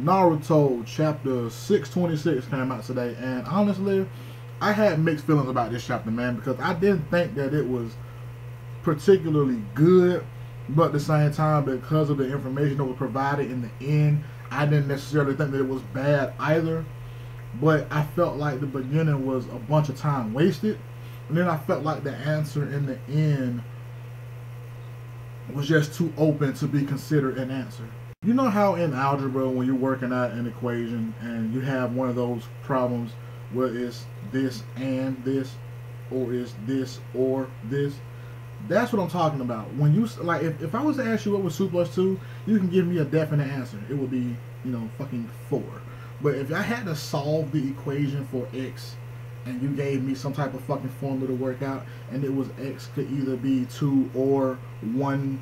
Naruto chapter 626 came out today, and honestly, I had mixed feelings about this chapter, man, because I didn't think that it was particularly good, but at the same time, because of the information that was provided in the end, I didn't necessarily think that it was bad either. But I felt like the beginning was a bunch of time wasted, and then I felt like the answer in the end was just too open to be considered an answer. You know how in algebra, when you're working out an equation and you have one of those problems where it's this and this, or it's this or this? That's what I'm talking about. When you, like, if I was to ask you what was 2 plus 2, you can give me a definite answer. It would be, fucking 4. But if I had to solve the equation for x, and you gave me some type of fucking formula to work out, and it was x could either be 2 or 1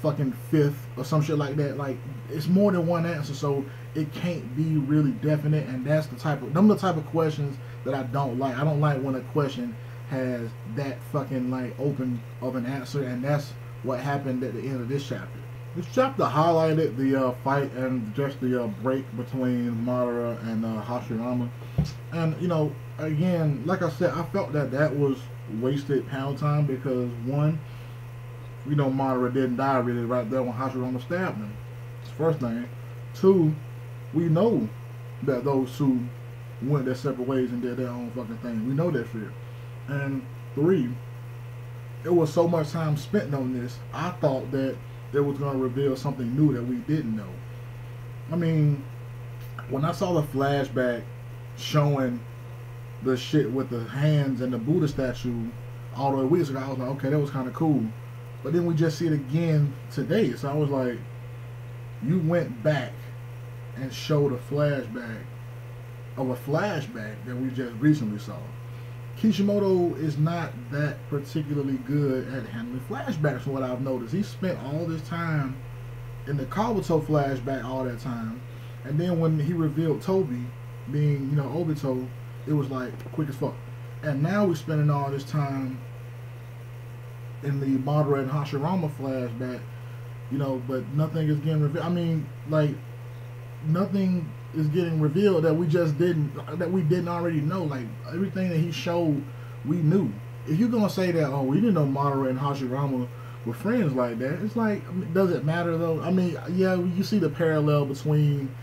fucking fifth or some shit like that, like, it's more than one answer, so it can't be really definite. And that's the type of questions that I don't like. I don't like when a question has that fucking like open of an answer, and that's what happened at the end of this chapter. This chapter highlighted the fight and just the break between Madara and Hashirama, and again, like I said, I felt that was wasted panel time, because one, Madara didn't die really right there when Hashirama stabbed him. That's the first thing. Two, we know that those two went their separate ways and did their own fucking thing. We know that shit. And three, it was so much time spent on this, I thought that it was going to reveal something new that we didn't know. I mean, when I saw the flashback showing the shit with the hands and the Buddha statue all the weeks ago, I was like, okay, that was kind of cool. But then we just see it again today. So I was like, you went back and showed a flashback of a flashback that we just recently saw. Kishimoto is not that particularly good at handling flashbacks from what I've noticed. He spent all this time in the Kabuto flashback all that time, and then when he revealed Toby being, Obito, it was like quick as fuck. And now we're spending all this time in the Madara and Hashirama flashback, but nothing is getting revealed. I mean, like, nothing is getting revealed that we didn't already know. Like, everything that he showed, we knew. If you're gonna say that, oh, we didn't know Madara and Hashirama were friends like that, it's like, does it matter though? I mean, yeah, you see the parallel between,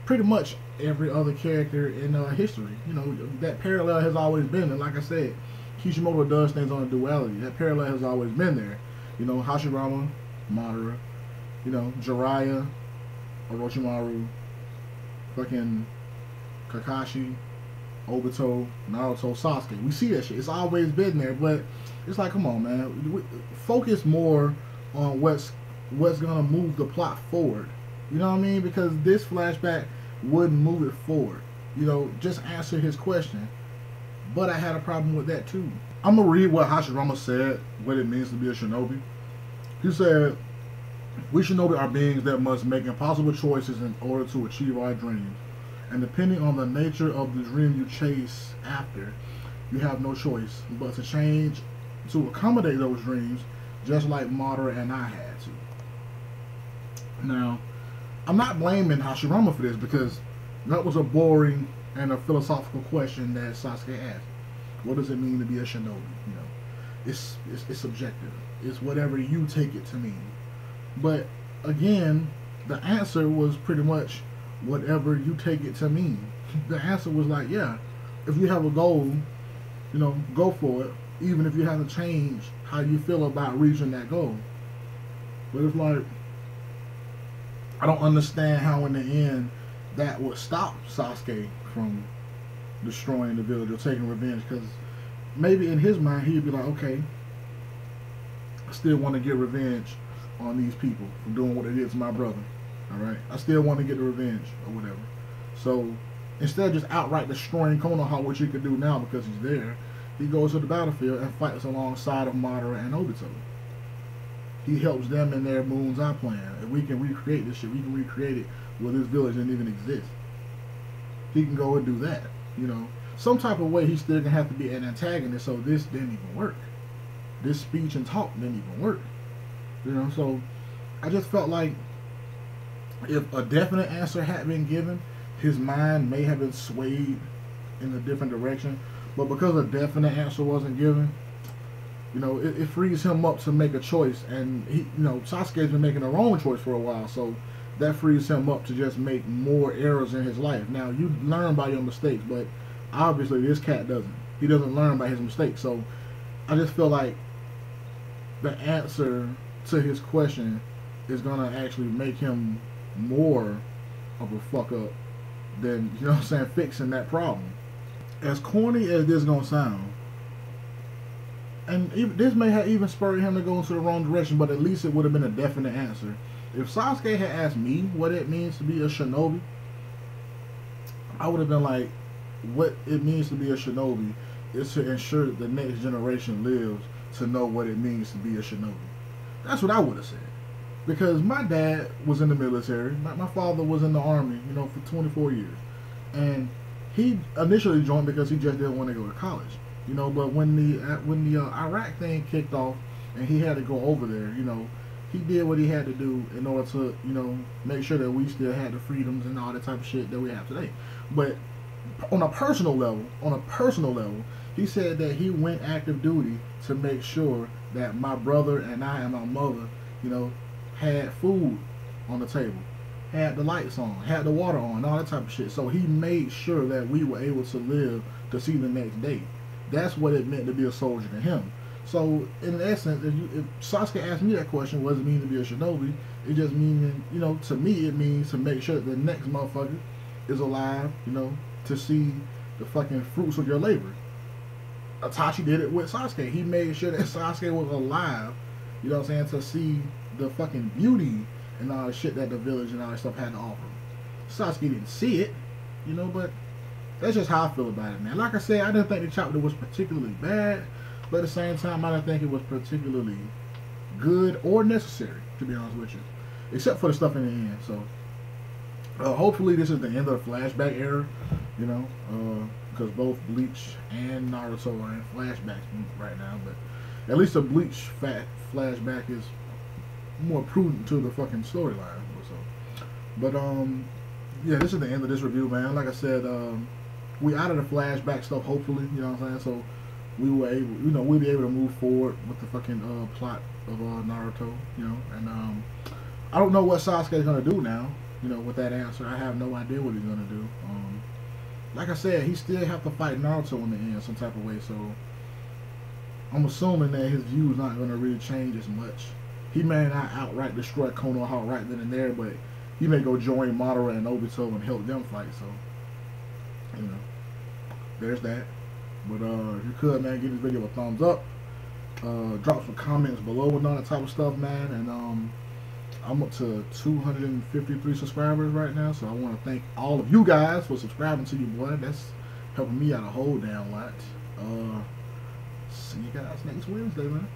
pretty much every other character in history. That parallel has always been, and like I said, Kishimoto does things on a duality. That parallel has always been there. Hashirama, Madara, Jiraiya, Orochimaru, fucking Kakashi, Obito, Naruto, Sasuke. We see that shit. It's always been there, but it's like, come on, man. Focus more on what's gonna move the plot forward. You know what I mean? Because this flashback wouldn't move it forward. Just answer his question. But I had a problem with that too. I'm gonna read what Hashirama said, what it means to be a shinobi. He said, "We shinobi are beings that must make impossible choices in order to achieve our dreams. And depending on the nature of the dream you chase after, you have no choice but to change to accommodate those dreams, just like Madara and I had to." Now, I'm not blaming Hashirama for this, because that was a boring and a philosophical question that Sasuke asked. What does it mean to be a shinobi? It's subjective. It's whatever you take it to mean. But again, the answer was pretty much whatever you take it to mean. The answer was like, yeah, if you have a goal, go for it, even if you have to change how you feel about reaching that goal. But it's like, I don't understand how in the end that would stop Sasuke from destroying the village or taking revenge, because maybe in his mind he'd be like, okay, I still want to get revenge on these people for doing what they did to my brother. Alright, I still want to get the revenge or whatever. So instead of just outright destroying Konoha, which he could do now because he's there, he goes to the battlefield and fights alongside of Madara and Obito. He helps them in their Moon's Eye plan. If we can recreate this shit, we can recreate it where this village didn't even exist. He can go and do that. Some type of way he's still gonna have to be an antagonist, so this didn't even work. This speech and talk didn't even work. So I just felt like If a definite answer had been given, his mind may have been swayed in a different direction. But because a definite answer wasn't given, it frees him up to make a choice. And Sasuke's been making the wrong choice for a while, so that frees him up to just make more errors in his life. Now, you learn by your mistakes, but obviously this cat doesn't. He doesn't learn by his mistakes. So I just feel like the answer to his question is gonna actually make him more of a fuck up than, fixing that problem. As corny as this gonna sound, and this may have even spurred him to go into the wrong direction, but at least it would have been a definite answer. If Sasuke had asked me what it means to be a shinobi, I would have been like, what it means to be a shinobi is to ensure that the next generation lives to know what it means to be a shinobi. That's what I would have said. Because my dad was in the military. My father was in the army, for 24 years. And he initially joined because he just didn't want to go to college. But when the Iraq thing kicked off and he had to go over there, he did what he had to do in order to, make sure that we still had the freedoms and all that type of shit that we have today. But on a personal level, he said that he went active duty to make sure that my brother and I and my mother, had food on the table, had the lights on, had the water on, all that type of shit. So he made sure that we were able to live to see the next day. That's what it meant to be a soldier to him. So in essence, if Sasuke asked me that question, what does it mean to be a shinobi? It just means, to me, it means to make sure that the next motherfucker is alive, to see the fucking fruits of your labor. Itachi did it with Sasuke. He made sure that Sasuke was alive, to see the fucking beauty and all the shit that the village and all that stuff had to offer. Sasuke didn't see it, but that's just how I feel about it, man. Like I said, I didn't think the chapter was particularly bad, but at the same time, I didn't think it was particularly good or necessary, to be honest with you. Except for the stuff in the end, so hopefully this is the end of the flashback era, because both Bleach and Naruto are in flashbacks right now, but at least the Bleach flashback is more prudent to the fucking storyline. So, but yeah, this is the end of this review, man. Like I said, we out of the flashback stuff, hopefully, you know what I'm saying? So we were able, we'll be able to move forward with the fucking plot of Naruto, and I don't know what Sasuke's gonna do now, with that answer. I have no idea what he's gonna do. Like I said, he still have to fight Naruto in the end some type of way, so I'm assuming that his views not gonna really change as much. He may not outright destroy Konoha right then and there, but he may go join Madara and Obito and help them fight, so there's that. But if you could, man, give this video a thumbs up, drop some comments below and all that type of stuff, man. And I'm up to 253 subscribers right now, so I want to thank all of you guys for subscribing to you, boy. That's helping me out a whole damn lot. See you guys next Wednesday, man.